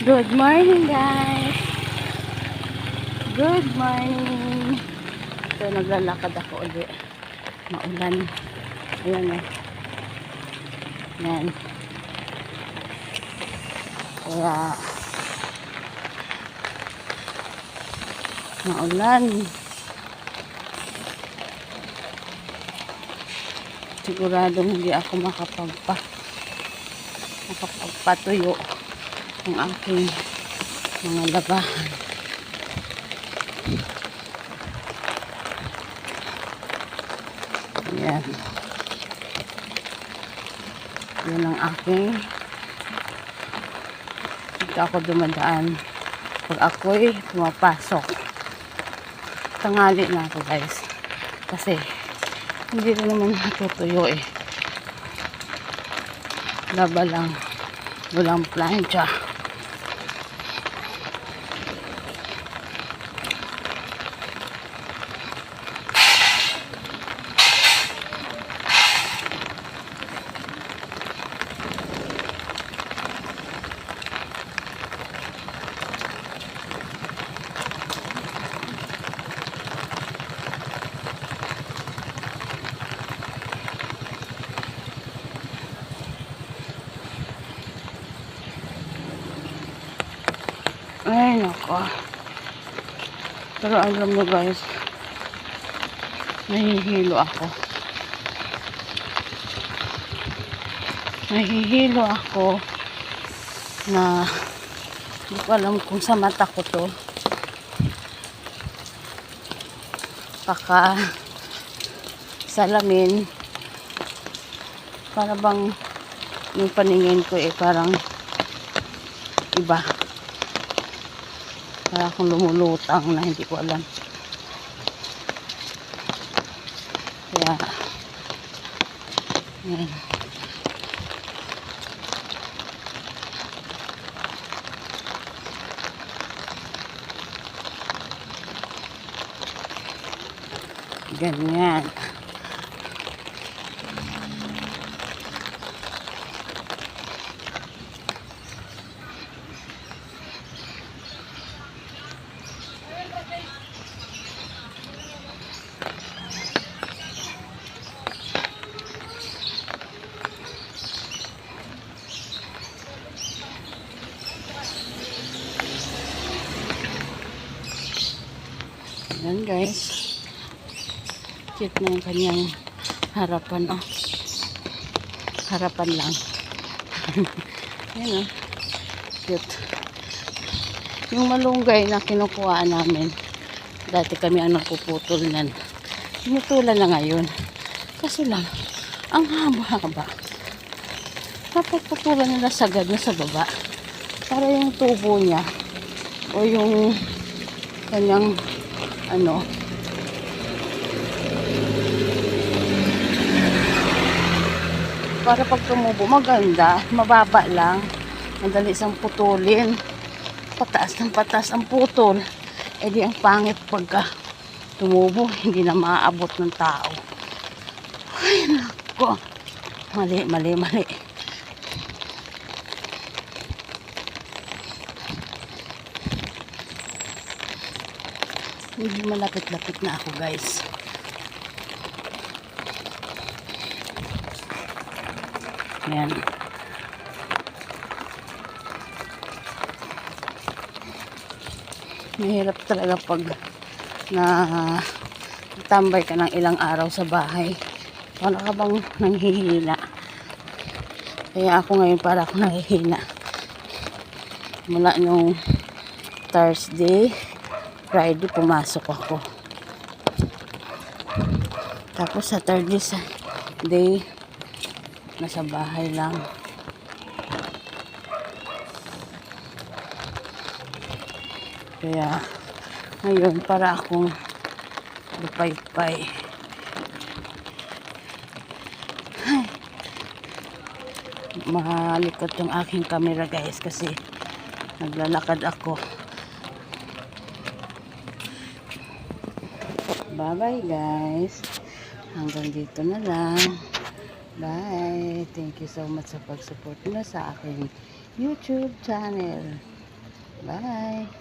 Good morning, guys. Good morning. So, naglalakad ako ulit. Maulan. Ayan eh. Ayan. Kaya, maulan. Siguradong hindi ako makapagpatuyo ng aking mga labahan. Ayan. Yan ang aking dito ako dumadaan pag ako'y pumapasok. Tanghali na ako, guys, kasi hindi rin naman natutuyo eh. Laba lang, walang plancha. Ay, nako. Pero alam mo, guys, nahihilo ako. Nahihilo ako na hindi ko alam kung sa mata ko to. Baka salamin. Para bang yung paningin ko eh parang iba. Para akong lumulutang na hindi ko alam. Kaya, yan. Ganyan. Ayan, guys. Cute na yung kanyang harapan, oh. Harapan lang. Ayan, oh. Cute. Yung malunggay na kinukuhaan namin, dati kami ang nagpuputol nan. Pinutulan na ngayon. Kasi lang, ang haba-haba. Dapat putulan nila sagad na sa baba. Para yung tubo niya, o yung kanyang para pag tumubo maganda, mababa lang, madali isang putulin, pataas ng pataas ang putol, edi ang pangit pagka tumubo, hindi na maaabot ng tao. Ay nako, mali. Hindi malapit-lapit na ako, guys. Ayan. Mahirap talaga pag tambay ka ng ilang araw sa bahay. Wala ka bang nanghihina? Kaya ako ngayon para ako nanghihina. Mula nung Thursday, Friday pumasok ako. Tapos Saturday day nasa bahay lang. Kaya ngayon para akong lupay-pay. Malikot yung aking camera, guys, kasi naglalakad ako. Bye-bye, guys. Hanggang dito na lang. Bye. Thank you so much sa pag-support mo sa aking YouTube channel.